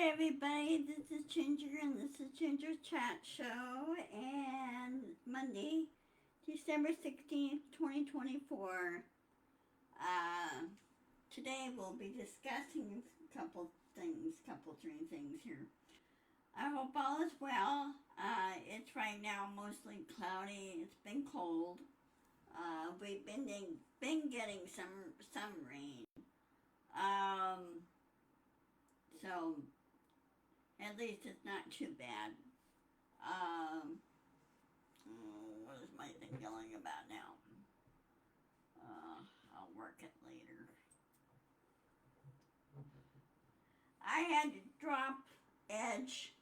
everybody, this is Ginger and this is Ginger's Chat Show, and Monday, December 16th, 2024. Uh, Today we'll be discussing a three things here. I hope all is well. It's right now mostly cloudy, it's been cold. We've been getting some rain. Um, so at least it's not too bad. Um, what is my thing going about now? I'll work it later. I had to drop Edge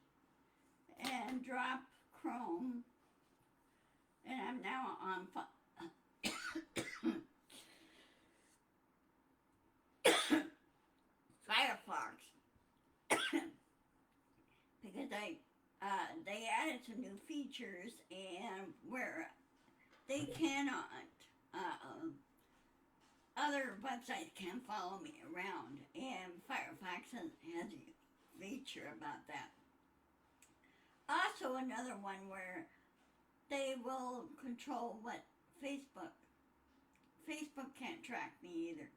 and drop Chrome, and I'm now on Firefox because they added some new features and where they cannot other websites can follow me around, and Firefox has a feature about that. Also, another one where they will control what Facebook can't track me either.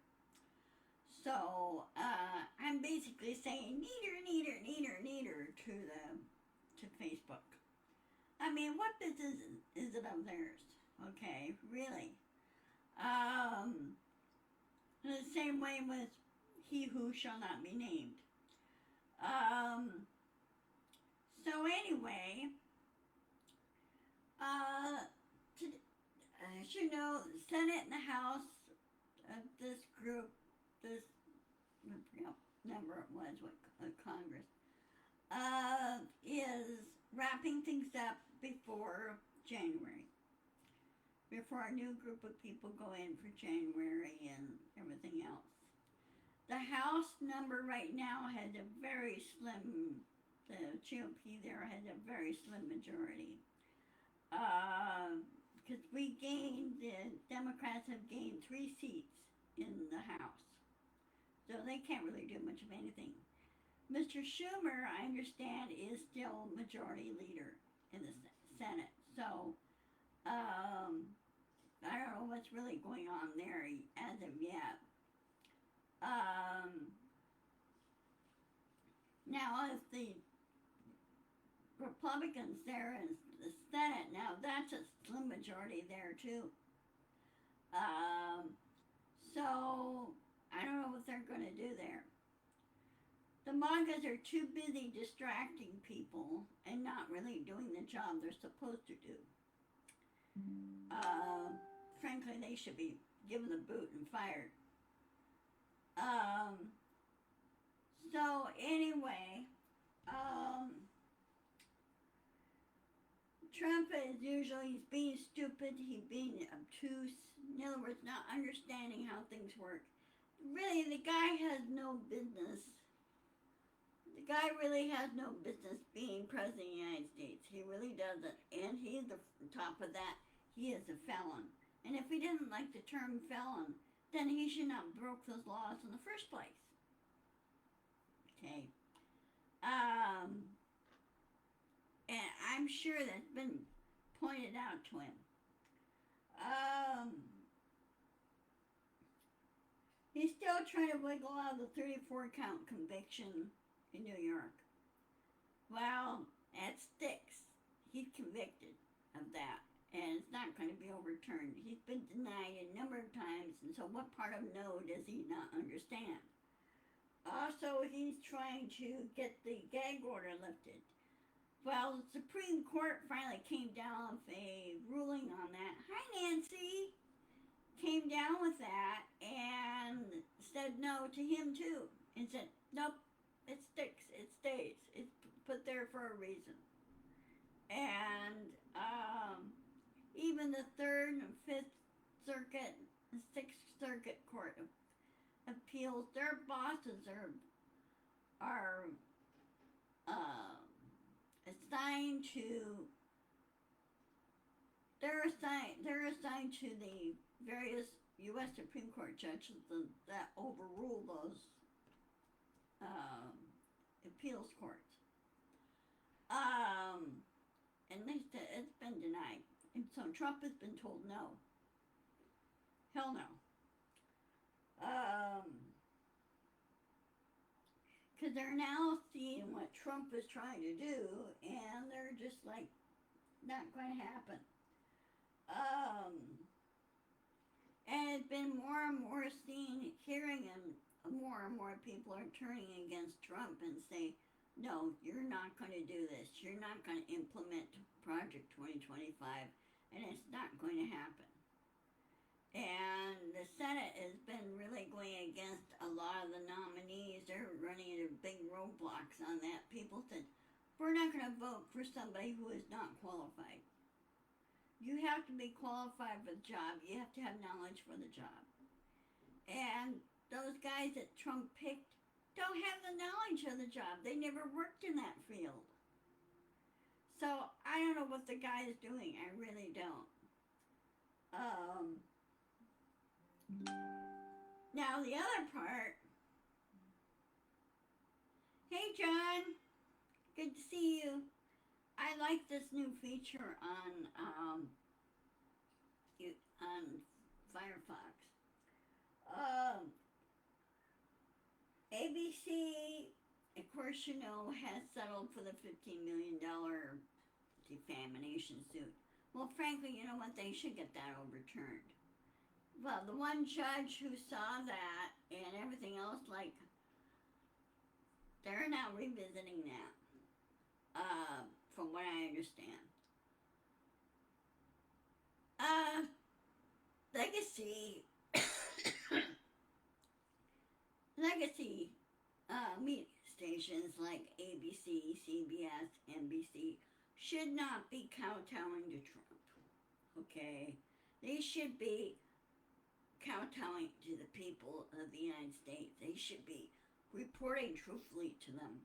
So I'm basically saying neater to Facebook. I mean, what business is it of theirs? Okay, really. The same way with he who shall not be named. So anyway, as you know, the Senate and the House of this group, this number it was, what Congress, is wrapping things up before January. Before a new group of people go in for January and everything else. The House number right now had a very slim, the GOP there had a very slim majority. Because the Democrats have gained 3 seats in the House. So they can't really do much of anything. Mr. Schumer, I understand, is still majority leader in the Senate. So, I don't know what's really going on there as of yet. Now, if the Republicans there in the Senate, now that's a slim majority there too. So, I don't know what they're going to do there. The Magas are too busy distracting people and not really doing the job they're supposed to do. Frankly, they should be given the boot and fired. So anyway, Trump is he's being stupid, he's being obtuse, in other words, not understanding how things work. Really, the guy has no business. The guy really has no business being president of the United States. He really doesn't. And he's on top of that, he is a felon. And if he didn't like the term felon, then he should not have broke those laws in the first place. Okay. And I'm sure that's been pointed out to him. He's still trying to wiggle out the 34 count conviction in New York. Well, that sticks. He's convicted of that, and it's not going to be overturned. He's been denied a number of times, and so what part of no does he not understand? Also, he's trying to get the gag order lifted. Well, the Supreme Court finally came down with a ruling on that. Hi, Nancy! Came down with that and said no to him too, and said, nope, it sticks, it stays, it's put there for a reason. And even the 3rd and 5th Circuit, the 6th Circuit Court of Appeals, their bosses are assigned to the various U.S. Supreme Court judges that overrule those appeals courts. And it's been denied. And so Trump has been told no. Hell no. Because they're now seeing what Trump is trying to do, and they're just like, not going to happen. And it's been more and more seen, hearing, and more and more people are turning against Trump and say, no, you're not going to do this. You're not going to implement Project 2025, and it's not going to happen. And the Senate has been really going against a lot of the nominees. They're running into big roadblocks on that. People said, we're not going to vote for somebody who is not qualified. You have to be qualified for the job. You have to have knowledge for the job. And those guys that Trump picked don't have the knowledge of the job. They never worked in that field. So I don't know what the guy is doing. I really don't. Now the other part. Hey John, good to see you. I like this new feature on Firefox. ABC, of course you know, has settled for the $15 million defamation suit. Well, frankly, you know what? They should get that overturned. Well, the one judge who saw that and everything else, like, they're now revisiting that, from what I understand. Legacy, media stations like ABC, CBS, NBC should not be kowtowing to Trump, okay? They should be kowtowing to the people of the United States. They should be reporting truthfully to them.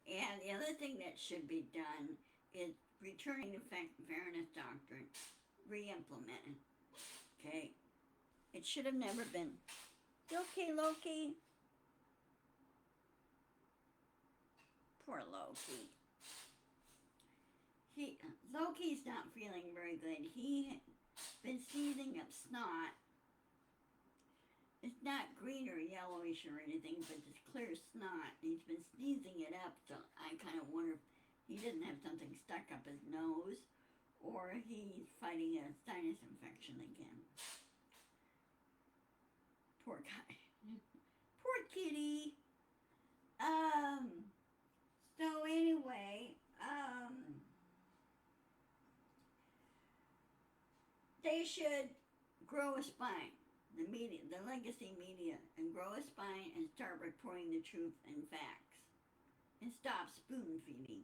And the other thing that should be done is returning the fairness doctrine, re-implemented. Okay? It should have never been. Okay, Loki? Poor Loki. Loki's not feeling very good. He's been sneezing up snot. It's not green or yellowish or anything, but it's clear snot. He's been sneezing it up, so I kind of wonder if he doesn't have something stuck up his nose, or he's fighting a sinus infection again. Poor guy. Poor kitty. So anyway, they should grow a spine. The media, the legacy media, and grow a spine and start reporting the truth and facts. And stop spoon feeding.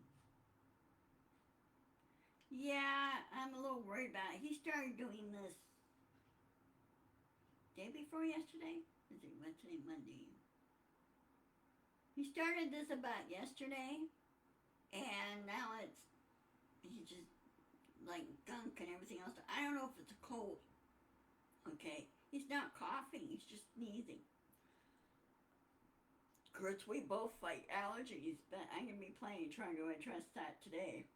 Yeah, I'm a little worried about it. He started doing this day before yesterday? What's today, Monday? He started this about yesterday, and now he's just like gunk and everything else. I don't know if it's a cold. Okay? He's not coughing, he's just sneezing. Of course, we both fight allergies, but I'm going to be trying to address that today.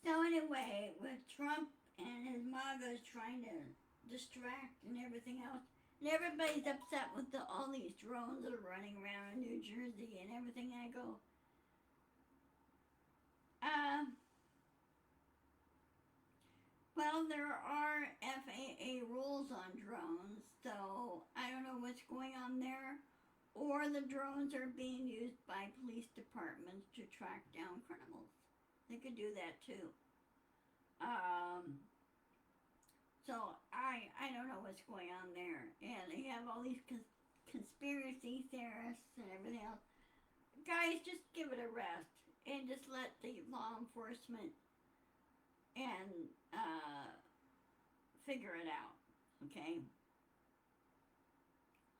So anyway, with Trump and his Magas trying to distract and everything else, and everybody's upset with all these drones that are running around in New Jersey and everything, I go, well, there are FAA rules on drones, so I don't know what's going on there. Or the drones are being used by police departments to track down criminals. They could do that too. So I don't know what's going on there. And they have all these conspiracy theorists and everything else. Guys, just give it a rest and just let the law enforcement and figure it out, okay?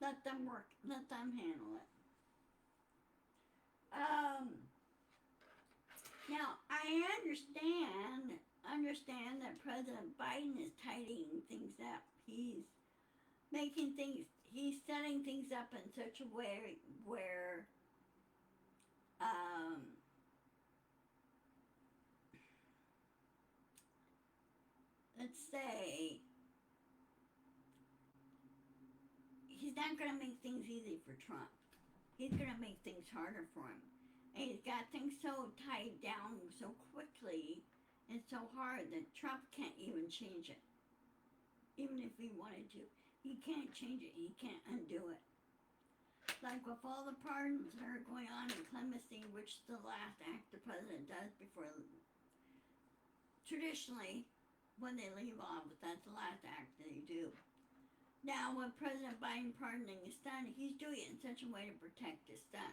Let them work, let them handle it. Now, I understand that President Biden is tidying things up. He's making things, he's setting things up in such a way where um, let's say he's not going to make things easy for Trump. He's going to make things harder for him. And he's got things so tied down so quickly and so hard that Trump can't even change it. Even if he wanted to. He can't change it. He can't undo it. Like with all the pardons that are going on in clemency, which is the last act the president does before, traditionally, when they leave office, that's the last act they do. Now, with President Biden pardoning his son, he's doing it in such a way to protect his son.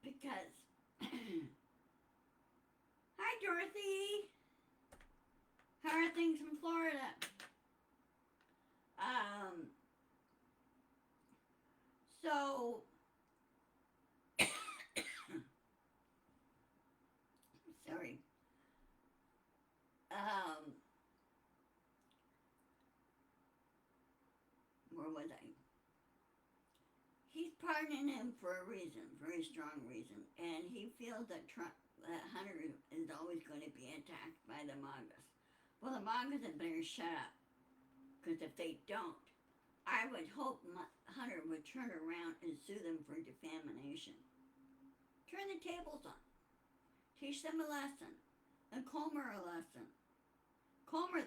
Because, hi Dorothy, how are things in Florida? So, sorry. Where was I? He's pardoning him for a reason, very strong reason, and he feels that Hunter is always going to be attacked by the Magas. Well, the Magas had better shut up, because if they don't, I would hope Hunter would turn around and sue them for defamation. Turn the tables on. Teach them a lesson. And Comer a lesson. Comer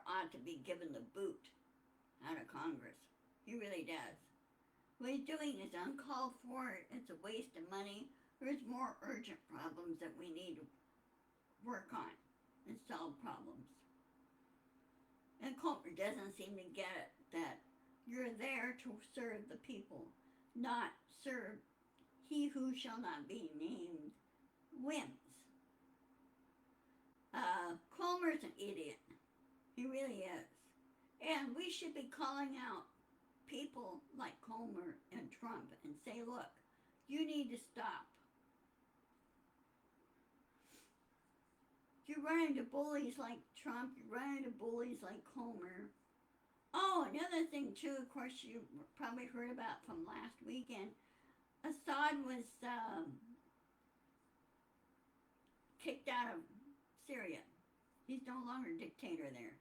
ought to be given the boot out of Congress. He really does. What he's doing is uncalled for. It's a waste of money. There's more urgent problems that we need to work on and solve problems. And Comer doesn't seem to get it, that you're there to serve the people, not serve he who shall not be named whims. Comer's an idiot. He really is. And we should be calling out people like Comer and Trump and say, look, you need to stop. You run into bullies like Trump, you run into bullies like Comer. Oh, another thing too, of course, you probably heard about from last weekend. Assad was kicked out of Syria. He's no longer dictator there.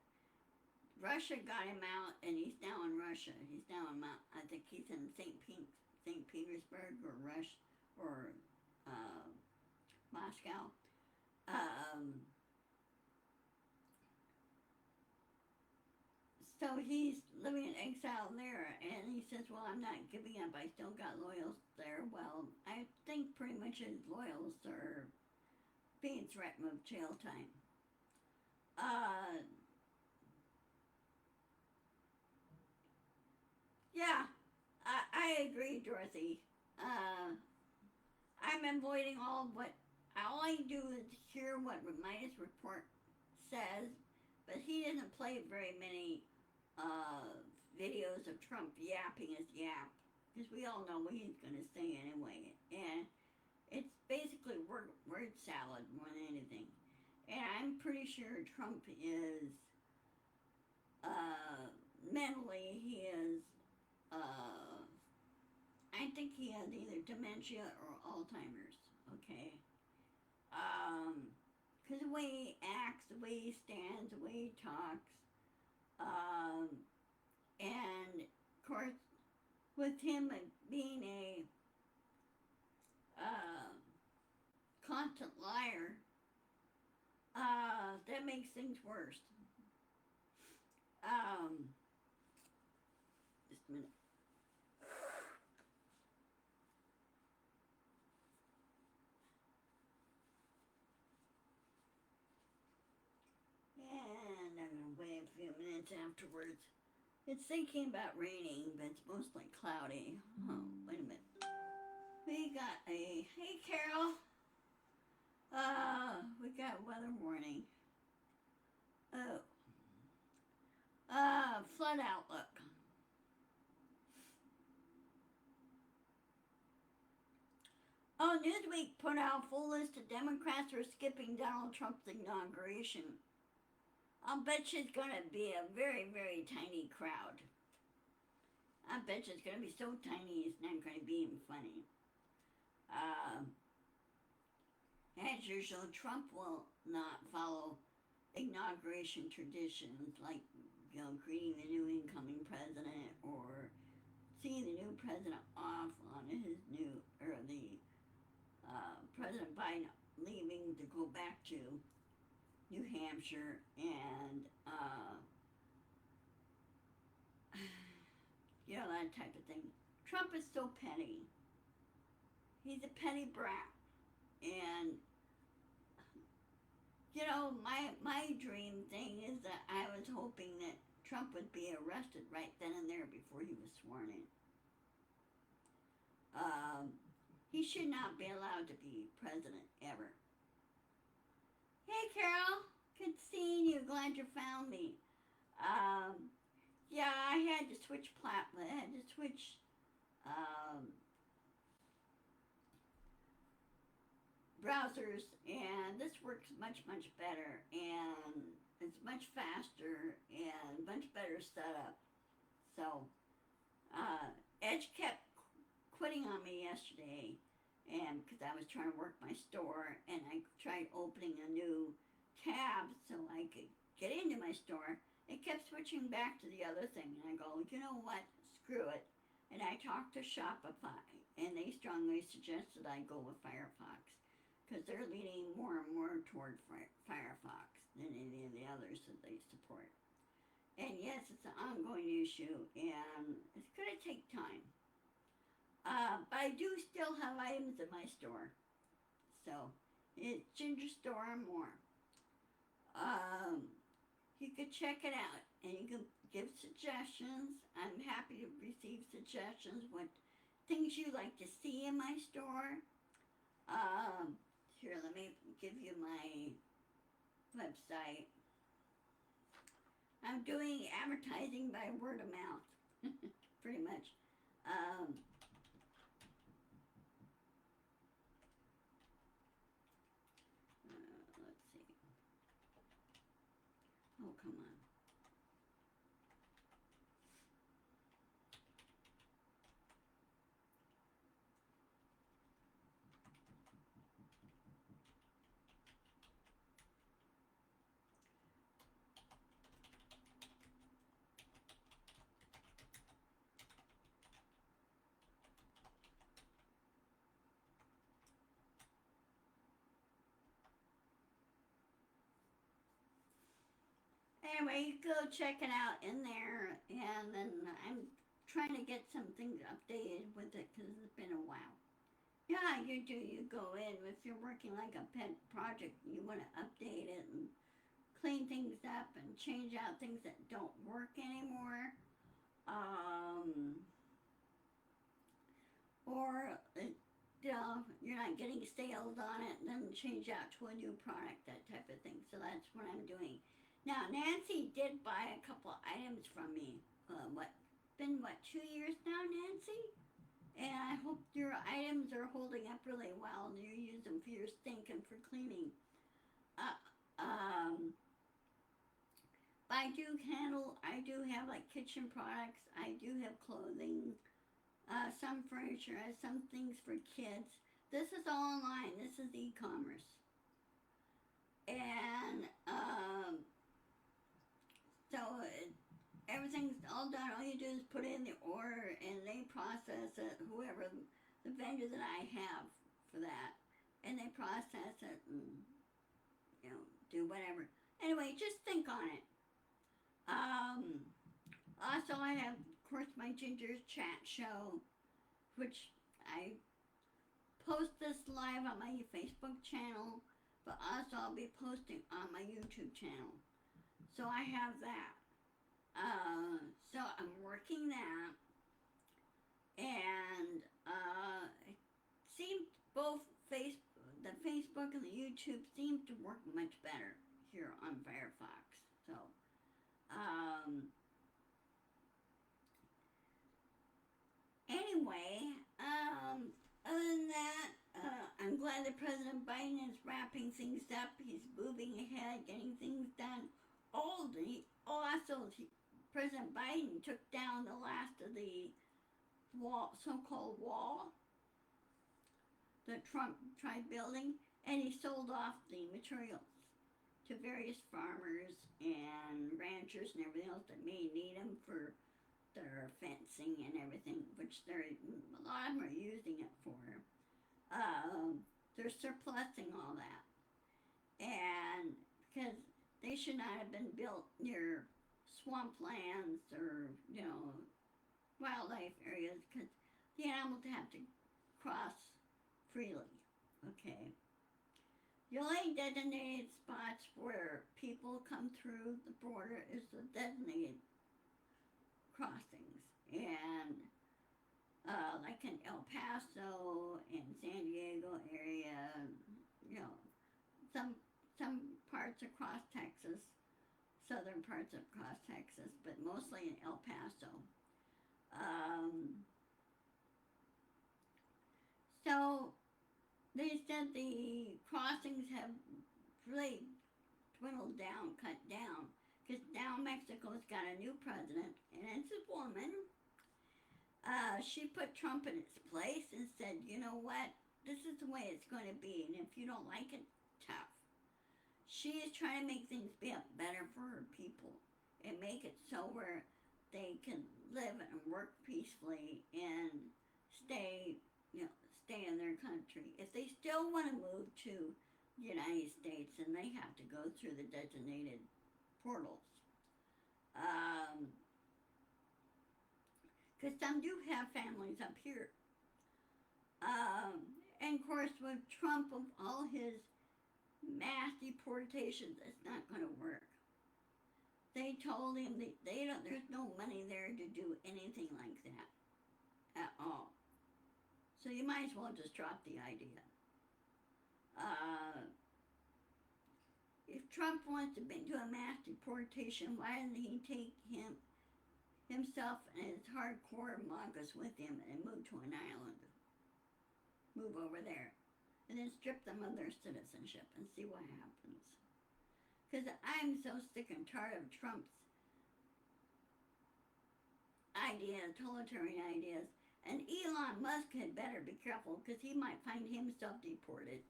Russia got him out, and he's now in Russia. He's now in I think he's in St. Petersburg or Moscow. So he's living in exile there, and he says, well, I'm not giving up. I still got loyals there. Well, I think pretty much his loyals are being threatened with jail time. Yeah, I agree, Dorothy. I'm avoiding all I do is hear what Midas Report says, but he doesn't play very many videos of Trump yapping his yap, because we all know what he's going to say anyway, and it's basically word salad more than anything. And I'm pretty sure Trump is, mentally, he is, I think he has either dementia or Alzheimer's, okay? Because the way he acts, the way he stands, the way he talks, and of course, with him being a constant liar, that makes things worse. Just a minute. And I'm going to wait a few minutes afterwards. It's thinking about raining, but it's mostly cloudy. Oh, wait a minute. We got hey Carol. We got weather warning. Oh. Flood outlook. Oh, Newsweek put out a full list of Democrats who are skipping Donald Trump's inauguration. I'll bet you it's going to be a very, very tiny crowd. I bet you it's going to be so tiny it's not going to be even funny. Uh, as usual, Trump will not follow inauguration traditions like, greeting the new incoming president or seeing the new president off on his new, or the President Biden leaving to go back to New Hampshire and, that type of thing. Trump is so petty. He's a petty brat. And, my dream thing is that I was hoping that Trump would be arrested right then and there before he was sworn in. He should not be allowed to be president ever. Hey, Carol. Good seeing you. Glad you found me. Yeah, I had to switch browsers, and this works much, much better, and it's much faster and much better setup. So, Edge kept quitting on me yesterday, and because I was trying to work my store, and I tried opening a new tab so I could get into my store. It kept switching back to the other thing, and I go, you know what, screw it. And I talked to Shopify, and they strongly suggested I go with Firefox, because they're leaning more and more toward Firefox than any of the others that they support. And yes, it's an ongoing issue, and it's going to take time. But I do still have items in my store. So, it's Ginger Store and more. You could check it out, and you can give suggestions. I'm happy to receive suggestions, what things you like to see in my store. Here, let me give you my website. I'm doing advertising by word of mouth, pretty much. Let's see. Oh, come on. Anyway, go check it out in there, and then I'm trying to get some things updated with it because it's been a while. Yeah, you do. You go in, if you're working like a pet project, you want to update it and clean things up and change out things that don't work anymore. Or, you're not getting sales on it, and then change out to a new product, that type of thing. So that's what I'm doing. Now, Nancy did buy a couple items from me. Been 2 years now, Nancy? And I hope your items are holding up really well and you use them for your sink and for cleaning. I do have like kitchen products. I do have clothing, some furniture, some things for kids. This is all online. This is e-commerce. And, so everything's all done. All you do is put in the order and they process it, whoever, the vendor that I have for that. And they process it and, do whatever. Anyway, just think on it. Also I have, of course, my Ginger's Chat show, which I post this live on my Facebook channel, but also I'll be posting on my YouTube channel. So I have that. So I'm working that, and it seems both the Facebook and the YouTube seem to work much better here on Firefox. So, anyway, other than that, I'm glad that President Biden is wrapping things up. He's moving ahead, getting things done. Also, President Biden took down the last of the wall, so-called wall, the Trump tried building, and he sold off the materials to various farmers and ranchers and everything else that may need them for their fencing and everything, which a lot of them are using it for. They're surplusing all that, and because they should not have been built near swamplands or wildlife areas, because the animals have to cross freely. Okay. The only designated spots where people come through the border is the designated crossings, and like in El Paso and San Diego area, you know, some parts across Texas, southern parts across Texas, but mostly in El Paso. So they said the crossings have really dwindled down, cut down, because now Mexico's got a new president, and it's a woman. She put Trump in his place and said, you know what, this is the way it's going to be, and if you don't like it, tough. She is trying to make things be better for her people and make it so where they can live and work peacefully and stay in their country. If they still want to move to the United States, then they have to go through the designated portals. Because some do have families up here. And of course, with Trump, with all his mass deportations, it's not going to work. They told him that there's no money there to do anything like that at all. So you might as well just drop the idea. If Trump wants to do a mass deportation, why doesn't he take himself and his hardcore Magas with him and move to an island? Move over there. And then strip them of their citizenship and see what happens. Because I'm so sick and tired of Trump's ideas, totalitarian ideas. And Elon Musk had better be careful because he might find himself deported.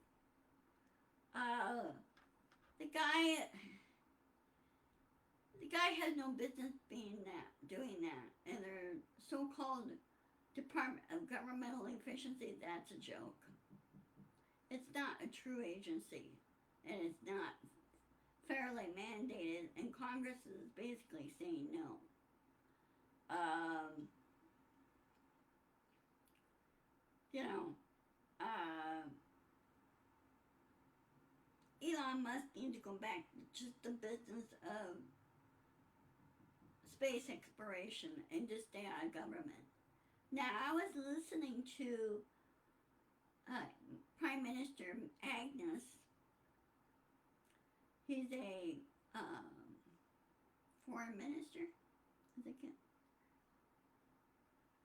The guy has no business doing that. And their so-called Department of Governmental Efficiency, that's a joke. It's not a true agency, and it's not fairly mandated, and Congress is basically saying no. Elon Musk needs to go back to just the business of space exploration and just stay out of government. Now, I was listening to Prime Minister Agnes. He's a foreign minister, I think.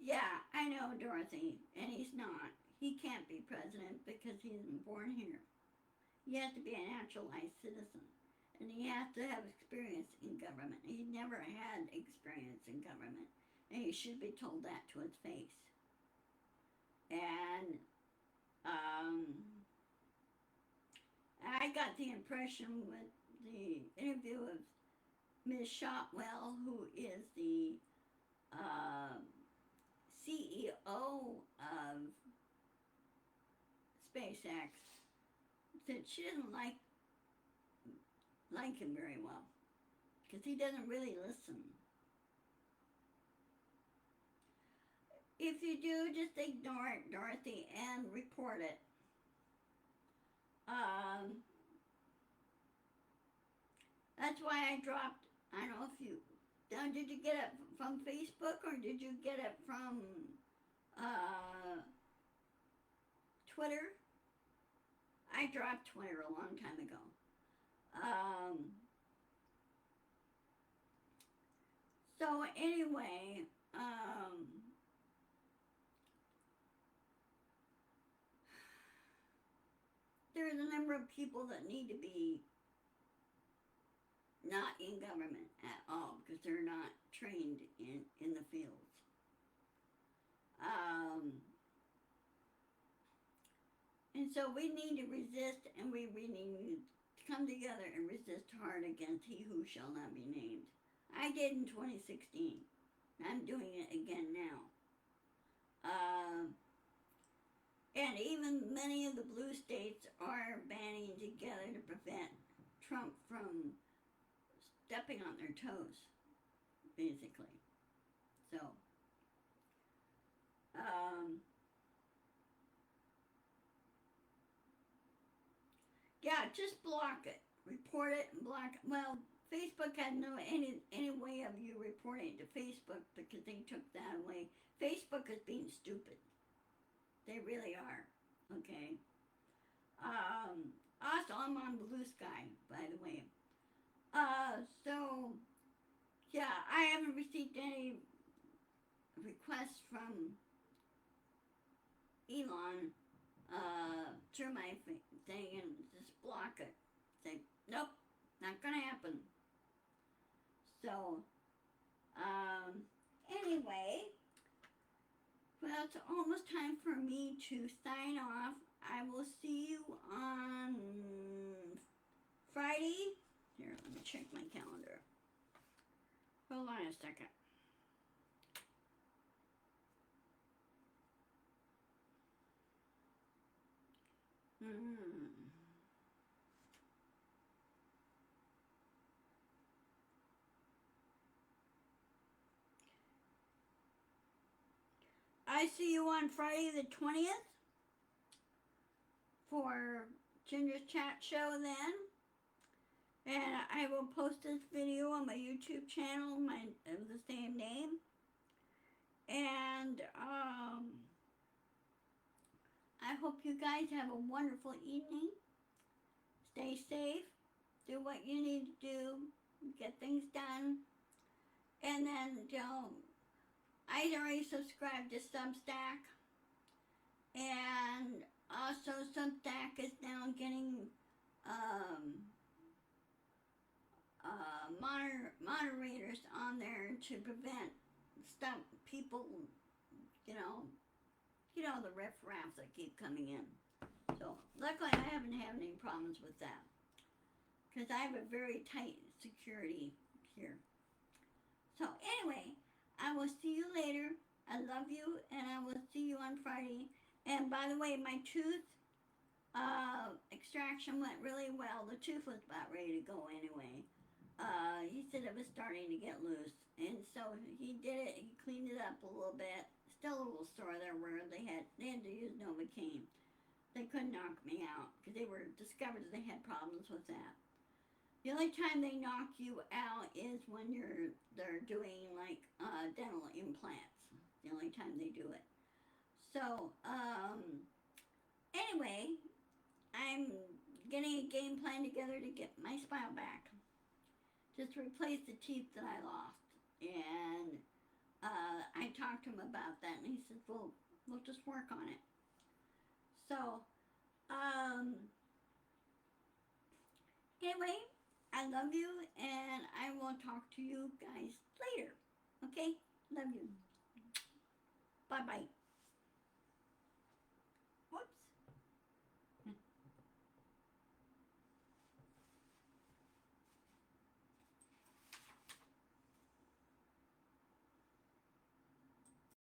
Yeah, I know, Dorothy, and he's not. He can't be president because he isn't born here. He has to be a naturalized citizen, and he has to have experience in government. He never had experience in government, and he should be told that to his face. And I got the impression with the interview of Ms. Shotwell, who is the CEO of SpaceX, that she doesn't like him very well because he doesn't really listen. If you do, just ignore it, Dorothy, and report it. That's why I dropped. I don't know if you. Did you get it from Facebook or did you get it from Twitter? I dropped Twitter a long time ago. So anyway, there's a number of people that need to be not in government at all because they're not trained in the fields. And so we need to resist, and we really need to come together and resist hard against he who shall not be named. I did in 2016. I'm doing it again now. And even many of the blue states are banding together to prevent Trump from stepping on their toes, basically. So, yeah, just block it. Report it and block it. Well, Facebook had no any way of you reporting it to Facebook because they took that away. Facebook is being stupid. They really are. Okay. Also, I'm on Blue Sky, by the way. So, yeah, I haven't received any requests from Elon through my thing and just block it. Say, nope, not gonna happen. So, anyway, well, it's almost time for me to sign off. I will see you on Friday. Here, let me check my calendar. Hold on a second. I see you on Friday the 20th for Ginger's Chat Show then. And I will post this video on my YouTube channel of the same name. And I hope you guys have a wonderful evening. Stay safe. Do what you need to do. Get things done. And then, I already subscribed to Substack. And also Substack is now getting moderators on there to prevent people, the riffraffs that keep coming in. So luckily I haven't had any problems with that because I have a very tight security here. So anyway, I will see you later. I love you, and I will see you on Friday. And by the way, my tooth extraction went really well. The tooth was about ready to go anyway. He said it was starting to get loose, and so he did it. He cleaned it up a little bit. Still a little sore there where they had to use Novocaine. They couldn't knock me out because they were discovered they had problems with that. The only time they knock you out is when they're doing like dental implants. The only time they do it. So anyway, I'm getting a game plan together to get my smile back. Just replace the teeth that I lost. And I talked to him about that, and he said, we'll just work on it. So, anyway, I love you, and I will talk to you guys later. Okay? Love you. Bye-bye.